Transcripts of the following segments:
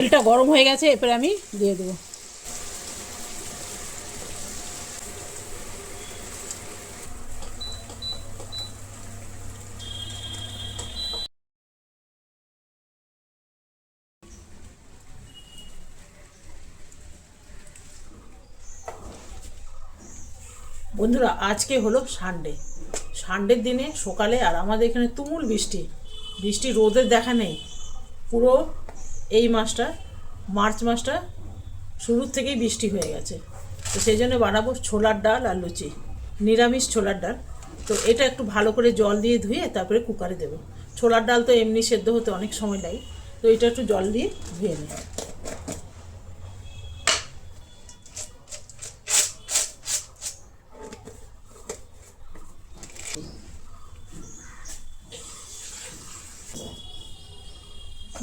তেলটা গরম হয়ে গেছে, এরপরে আমি দিয়ে দেবো। বন্ধুরা, আজকে হলো সানডে। সানডের দিনে সকালে আর আমাদের এখানে তুমুল বৃষ্টি। বৃষ্টি রোদের দেখা নেই পুরো। এই মাসটা, মার্চ মাসটা শুরুর থেকেই বৃষ্টি হয়ে গেছে। তো সেই জন্য বানাবো ছোলার ডাল আর লুচি, নিরামিষ ছোলার ডাল। তো এটা একটু ভালো করে জল দিয়ে ধুয়ে তারপরে কুকারে দেবো। ছোলার ডাল তো এমনি সেদ্ধ হতে অনেক সময় লাগে, তো এটা একটু জল দিয়ে ধুয়ে নেব।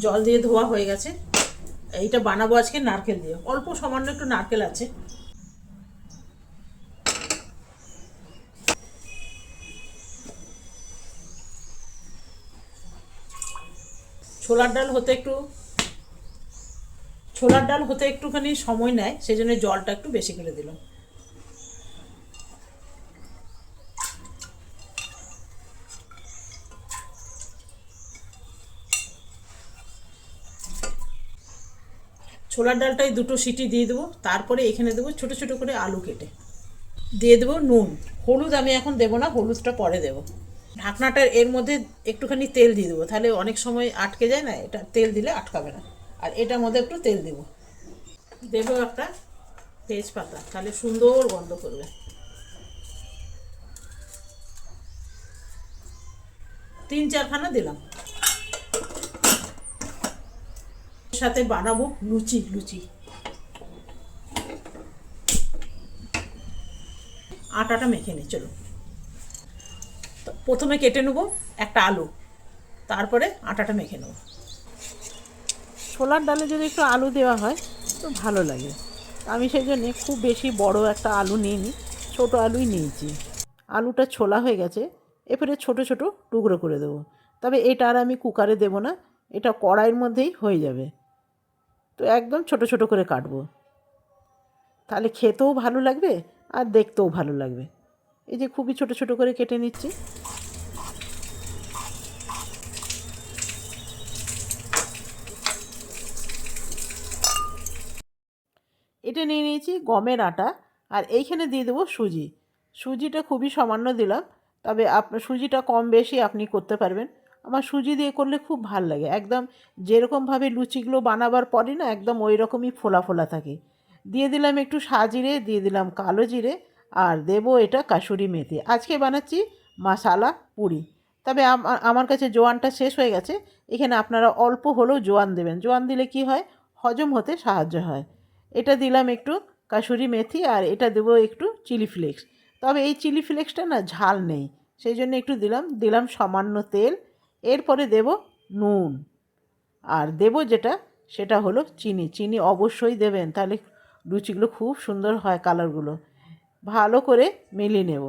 জল দিয়ে ধোয়া হয়ে গেছে। এইটা বানাবো আজকে নারকেল দিয়ে, অল্প সামান্য একটু নারকেল আছে। ছোলার ডাল হতে একটু ছোলার ডাল হতে একটুখানি সময় নেয়, সেই জন্য জলটা একটু বেশি করে দিলাম। ছোলার ডালটাই দুটো সিটি দিয়ে দেবো, তারপরে এখানে দেবো ছোটো ছোটো করে আলু কেটে। দিয়ে দেবো নুন। হলুদ আমি এখন দেবো না, হলুদটা পরে দেবো। ঢাকনাটার এর মধ্যে একটুখানি তেল দিয়ে দেবো, তাহলে অনেক সময় আটকে যায় না, এটা তেল দিলে আটকাবে না। আর এটার মধ্যে একটু তেল দেবো। দেবো একটা তেজপাতা, তাহলে সুন্দর গন্ধ করবে। 3-4খানা দিলাম। এর সাথে বানাবো লুচি। আটাটা মেখে নিই, চলো। প্রথমে কেটে নেবো একটা আলু, তারপরে আটাটা মেখে নেবো। ছোলার ডালে যদি একটু আলু দেওয়া হয় তো ভালো লাগে। আমি সেই জন্যে খুব বেশি বড় একটা আলু নিইনি, ছোটো আলুই নিয়েছি। আলুটা ছোলা হয়ে গেছে, এরপরে ছোটো ছোটো টুকরো করে দেবো। তবে এটা আর আমি কুকারে দেবো না, এটা কড়াইয়ের মধ্যেই হয়ে যাবে। তো একদম ছোটো ছোটো করে কাটবো, তাহলে খেতেও ভালো লাগবে আর দেখতেও ভালো লাগবে। এই যে খুবই ছোটো ছোটো করে কেটে নিচ্ছি। এটা নিয়ে নিয়েছি গমের আটা, আর এইখানে দিয়ে দেবো সুজি। সুজিটা খুবই সামান্য দিলাম, তবে সুজিটা কম বেশি আপনি করতে পারবেন। আমার সুজি দিয়ে করলে খুব ভাল লাগে, একদম যেরকমভাবে লুচিগুলো বানাবার পরে না একদম ওই রকমই ফোলা ফোলা থাকে। দিয়ে দিলাম একটু সাজিরে, দিয়ে দিলাম কালো জিরে, আর দেবো এটা কাসুরি মেথি। আজকে বানাচ্ছি মশালা পুরি। তবে আমার কাছে জোয়ানটা শেষ হয়ে গেছে, এখানে আপনারা অল্প হলেও জোয়ান দেবেন। জোয়ান দিলে কি হয়, হজম হতে সাহায্য হয়। এটা দিলাম একটু কাসুরি মেথি, আর এটা দেবো একটু চিলি ফ্লেক্স। তবে এই চিলি ফ্লেক্সটা না ঝাল নেই, সেই জন্য একটু দিলাম সামান্য তেল। এরপরে দেব নুন, আর দেব সেটা হলো চিনি। চিনি অবশ্যই দেবেন, তাহলে লুচিগুলো খুব সুন্দর হয়, কালারগুলো ভালো করে মিলিয়ে নেব।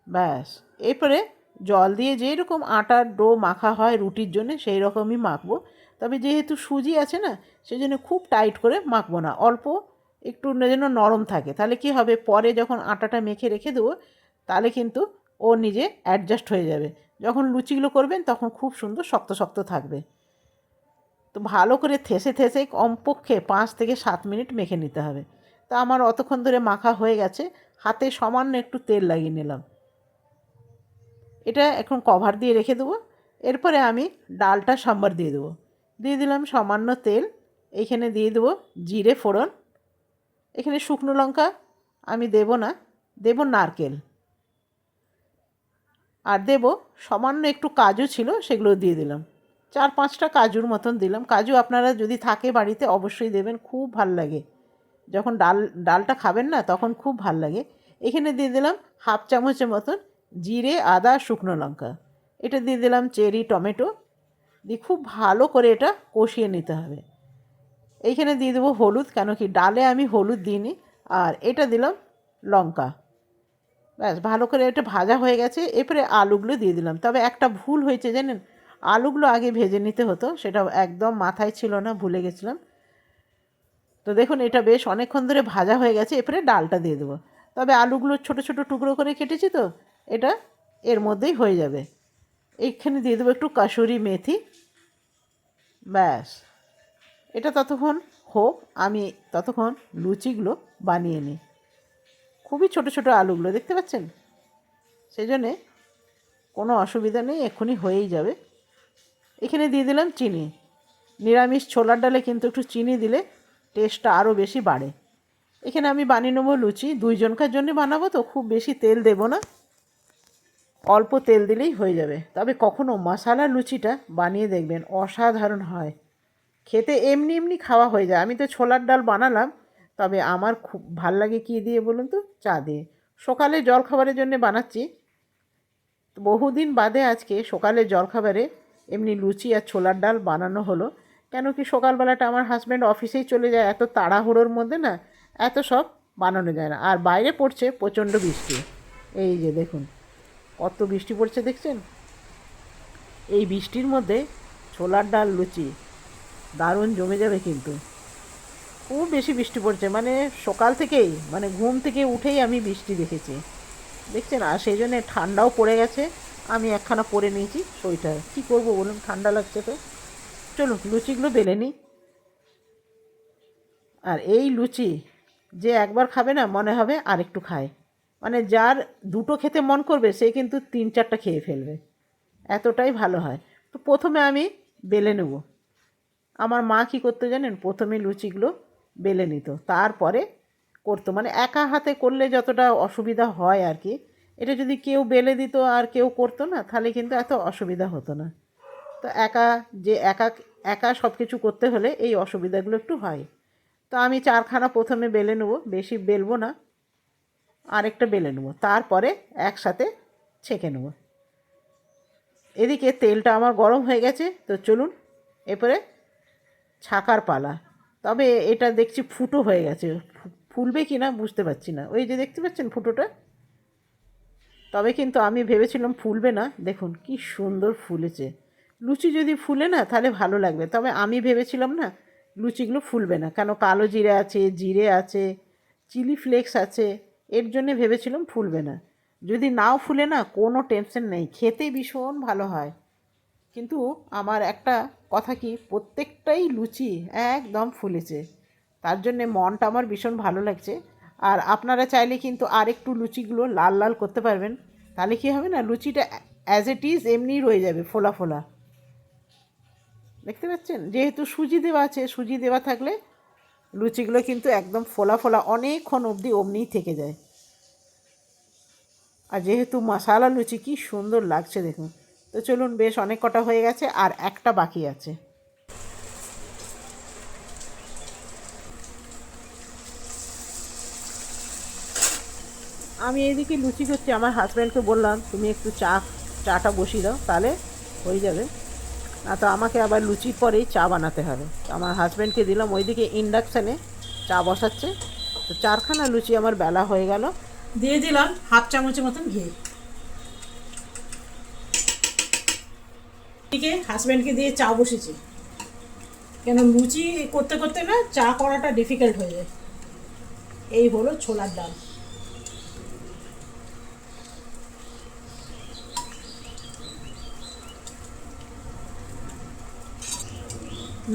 ব্যাস, এরপরে জল দিয়ে যেরকম আটার ডো মাখা হয় রুটির জন্য সেই রকমই মাখবো। তবে যেহেতু সুজি আছে না, সেই জন্য খুব টাইট করে মাখবো না, অল্প একটু যেন নরম থাকে। তাহলে কি হবে, পরে যখন আটাটা মেখে রেখে দেবো তাহলে কিন্তু ও নিজে অ্যাডজাস্ট হয়ে যাবে। যখন লুচিগুলো করবেন তখন খুব সুন্দর শক্ত শক্ত থাকবে। তো ভালো করে থেসে কমপক্ষে 5 থেকে 7 মিনিট মেখে নিতে হবে। তা আমার অতক্ষণ ধরে মাখা হয়ে গেছে, হাতে সামান্য একটু তেল লাগিয়ে নিলাম। এটা এখন কভার দিয়ে রেখে দেবো। এরপরে আমি ডালটা সাম্বার দিয়ে দেবো। দিয়ে দিলাম সামান্য তেল, এইখানে দিয়ে দেবো জিরে ফোড়ন। এখানে শুকনো লঙ্কা আমি দেবো না, দেবো নারকেল, আর দেবো সামান্য একটু কাজু ছিল সেগুলো দিয়ে দিলাম। 4-5টা কাজুর মতন দিলাম। কাজু আপনারা যদি থাকে বাড়িতে অবশ্যই দেবেন, খুব ভাল লাগে। যখন ডালটা খাবেন না তখন খুব ভাল লাগে। এখানে দিয়ে দিলাম 1/2 চামচের মতন জিরে, আদা, শুকনো লঙ্কা। এটা দিয়ে দিলাম চেরি টমেটো, দিয়ে খুব ভালো করে এটা কষিয়ে নিতে হবে। এইখানে দিয়ে দেবো হলুদ, কেন কি ডালে আমি হলুদ দিইনি। আর এটা দিলাম লঙ্কা। ব্যাস, ভালো করে এটা ভাজা হয়ে গেছে, এরপরে আলুগুলো দিয়ে দিলাম। তবে একটা ভুল হয়েছে জানেন, আলুগুলো আগে ভেজে নিতে হতো, সেটা একদম মাথায় ছিল না, ভুলে গেছিলাম। তো দেখুন এটা বেশ অনেকক্ষণ ধরে ভাজা হয়ে গেছে। এরপরে ডালটা দিয়ে দেবো। তবে আলুগুলো ছোট ছোট টুকরো করে কেটেছি তো এটা এর মধ্যেই হয়ে যাবে। এইখানে দিয়ে দেবো একটু কাসুরি মেথি। ব্যাস, এটা ততক্ষণ হোক, আমি ততক্ষণ লুচিগুলো বানিয়ে নিই। খুবই ছোট ছোট আলুগুলো দেখতে পাচ্ছেন, সেই জন্যে কোনো অসুবিধা নেই, এক্ষুনি হয়েই যাবে। এখানে দিয়ে দিলাম চিনি। নিরামিষ ছোলার ডালে কিন্তু একটু চিনি দিলে টেস্টটা আরও বেশি বাড়ে। এখানে আমি বানিয়ে নেবো লুচি, দুইজনকার জন্য বানাবো তো খুব বেশি তেল দেব না, অল্প তেল দিলেই হয়ে যাবে। তবে কখনো মশালা লুচিটা বানিয়ে দেখবেন, অসাধারণ হয় খেতে। এমনি এমনি খাওয়া হয়ে যায়। আমি তো ছোলার ডাল বানালাম, তবে আমার খুব ভাল লাগে কী দিয়ে বলুন তো, চা দিয়ে। সকালে জলখাবারের জন্য বানাচ্ছি, বহুদিন বাদে আজকে সকালে জলখাবারে এমনি লুচি আর ছোলার ডাল বানানো হলো। কেন কি সকালবেলাটা আমার হাজব্যান্ড অফিসেই চলে যায়, এত তাড়াহুড়োর মধ্যে না এত সব বানানো যায় না। আর বাইরে পড়ছে প্রচণ্ড বৃষ্টি, এই যে দেখুন কত বৃষ্টি পড়ছে দেখছেন। এই বৃষ্টির মধ্যে ছোলার ডাল লুচি দারুণ জমে যাবে কিন্তু। খুব বেশি বৃষ্টি পড়ছে, মানে সকাল থেকেই, মানে ঘুম থেকে উঠেই আমি বৃষ্টি দেখেছি দেখছেন। আর সেই জন্যে ঠান্ডাও পড়ে গেছে। আমি একখানা পরে নিয়েছি সোয়েটার, কী করবো বলুন, ঠান্ডা লাগছে তো। চলুন লুচিগুলো বেলে নিই। আর এই লুচি যে একবার খাবে না মনে হবে আর একটু খায়, মানে যার দুটো খেতে মন করবে সে কিন্তু 3-4টা খেয়ে ফেলবে, এতটাই ভালো হয়। তো প্রথমে আমি বেলে নেব। আমার মা কী করতে জানেন, প্রথমে লুচিগুলো বেলে নিত, তারপরে করতো। মানে একা হাতে করলে যতটা অসুবিধা হয় আর কি, এটা যদি কেউ বেলে দিত আর কেউ করতো না, তাহলে কিন্তু এত অসুবিধা হতো না। তো একা একা সব কিছু করতে হলে এই অসুবিধাগুলো একটু হয়। তো আমি 4খানা প্রথমে বেলে নেব, বেশি বেলবো না, আরেকটা বেলে নেব, তারপরে একসাথে ছেঁকে নেব। এদিকে তেলটা আমার গরম হয়ে গেছে, তো চলুন এরপরে ছাকার পালা। তবে এটা দেখছি ফুটো হয়ে গেছে, ফুলবে কি না বুঝতে পারছি না। ওই যে দেখতে পাচ্ছেন ফুটোটা, তবে কিন্তু আমি ভেবেছিলাম ফুলবে না, দেখুন কি সুন্দর ফুলেছে। লুচি যদি ফুলে না তাহলে ভালো লাগবে, তবে আমি ভেবেছিলাম না লুচিগুলো ফুলবে না, কেন কালো জিরে আছে, জিরে আছে, চিলি ফ্লেক্স আছে, এর জন্যে ভেবেছিলাম ফুলবে না। যদি নাও ফুলে না কোনো টেনশন নেই, খেতে ভীষণ ভালো হয়। কিন্তু আমার একটা কথা কি, প্রত্যেকটাই লুচি একদম ফুলেছে, তার জন্যে মনটা আমার ভীষণ ভালো লাগছে। আর আপনারা চাইলে কিন্তু আর একটু লুচিগুলো লাল লাল করতে পারবেন, তাহলে কী হবে না, লুচিটা অ্যাজ ইট ইজ এমনিই রয়ে যাবে ফোলা ফোলা। দেখতে পাচ্ছেন, যেহেতু সুজি দেওয়া আছে, সুজি দেওয়া থাকলে লুচিগুলো কিন্তু একদম ফোলা ফোলা অনেকক্ষণ অবধি অমনিই থেকে যায়। আর যেহেতু মশালা লুচি কি সুন্দর লাগছে দেখুন। তো চলুন, বেশ অনেক কটা হয়ে গেছে, আর একটা বাকি আছে। আমি এইদিকে লুচি করছি, আমার হাজব্যান্ডকে বললাম তুমি একটু চাটা বসিয়ে দাও, তাহলে হয়ে যাবে। না তো আমাকে আবার লুচির পরেই চা বানাতে হবে। আমার হাজব্যান্ডকে দিলাম, ওইদিকে ইন্ডাকশানে চা বসাচ্ছে। তো 4খানা লুচি আমার বেলা হয়ে গেল। দিয়ে দিলাম হাফ চামচের মতন ঘি। এদিকে হাজব্যান্ডকে দিয়ে চা বসেছি, কেন লুচি করতে করতে না চা করাটা ডিফিকাল্ট হয়ে যায়। এই হলো ছোলার ডাল।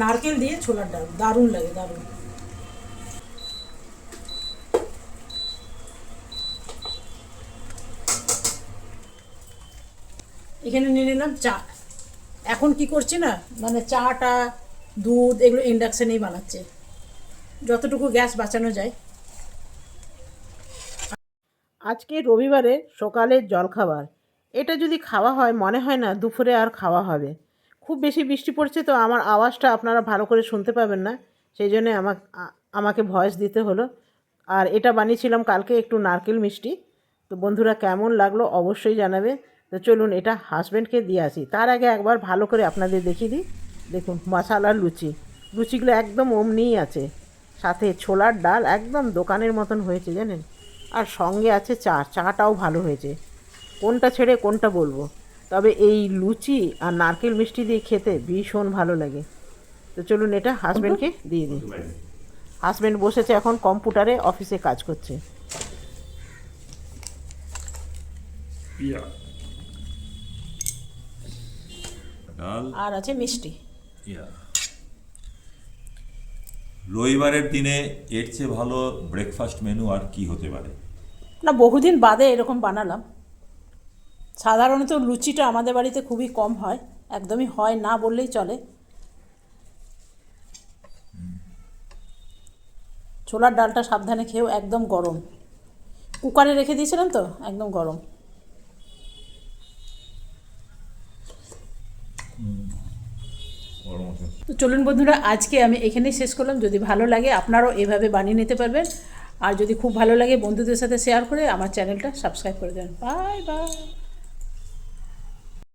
নারকেল দিয়ে ছোলার ডাল দারুণ লাগে, দারুণ। এখানে নিয়ে নিলাম চা। এখন কি করছি না, মানে চাটা দুধ এগুলো ইন্ডাকশানেই বানাচ্ছে, যতটুকু গ্যাস বাঁচানো যায়। আজকে রবিবারে সকালের জলখাবার এটা যদি খাওয়া হয় মনে হয় না দুপুরে আর খাওয়া হবে। খুব বেশি বৃষ্টি পড়ছে তো আমার আওয়াজটা আপনারা ভালো করে শুনতে পাবেন না, সেই জন্যে আমাকে ভয়েস দিতে হলো। আর এটা বানিয়েছিলাম কালকে একটু নারকেল মিষ্টি। তো বন্ধুরা কেমন লাগলো অবশ্যই জানাবে। তো চলুন এটা হাজব্যান্ডকে দিয়ে আসি, তার আগে একবার ভালো করে আপনাদের দেখিয়ে দিই। দেখুন মশালার লুচিগুলো একদম অমনিই আছে, সাথে ছোলার ডাল একদম দোকানের মতন হয়েছে জানেন। আর সঙ্গে আছে চাটাও ভালো হয়েছে, কোনটা ছেড়ে কোনটা বলবো। তবে এই লুচি আর নারকেল মিষ্টি দিয়ে খেতে ভীষণ ভালো লাগে। তো চলুন এটা হাজব্যান্ডকে দিয়ে দিই। হাজব্যান্ড বসেছে এখন কম্পিউটারে, অফিসে কাজ করছে। আর আছে মিষ্টি। রবিবারের দিনে এর চেয়ে ভালো ব্রেকফাস্ট মেনু আর কি হতে পারে? না, বহুদিন বাদে এরকম বানালাম। সাধারণত লুচিটা আমাদের বাড়িতে খুবই কম হয়, একদমই হয় না বললেই চলে। ছোলার ডালটা সাবধানে খেয়েও, একদম গরম, কুকারে রেখে দিয়েছিলাম তো, একদম গরম। তো চলুন বন্ধুরা, আজকে আমি এখানেই শেষ করলাম। যদি ভালো লাগে আপনারাও এভাবে বানিয়ে নিতে পারবেন, আর যদি খুব ভালো লাগে বন্ধুদের সাথে শেয়ার করে আমার চ্যানেলটা সাবস্ক্রাইব করে দেবেন। Bye bye.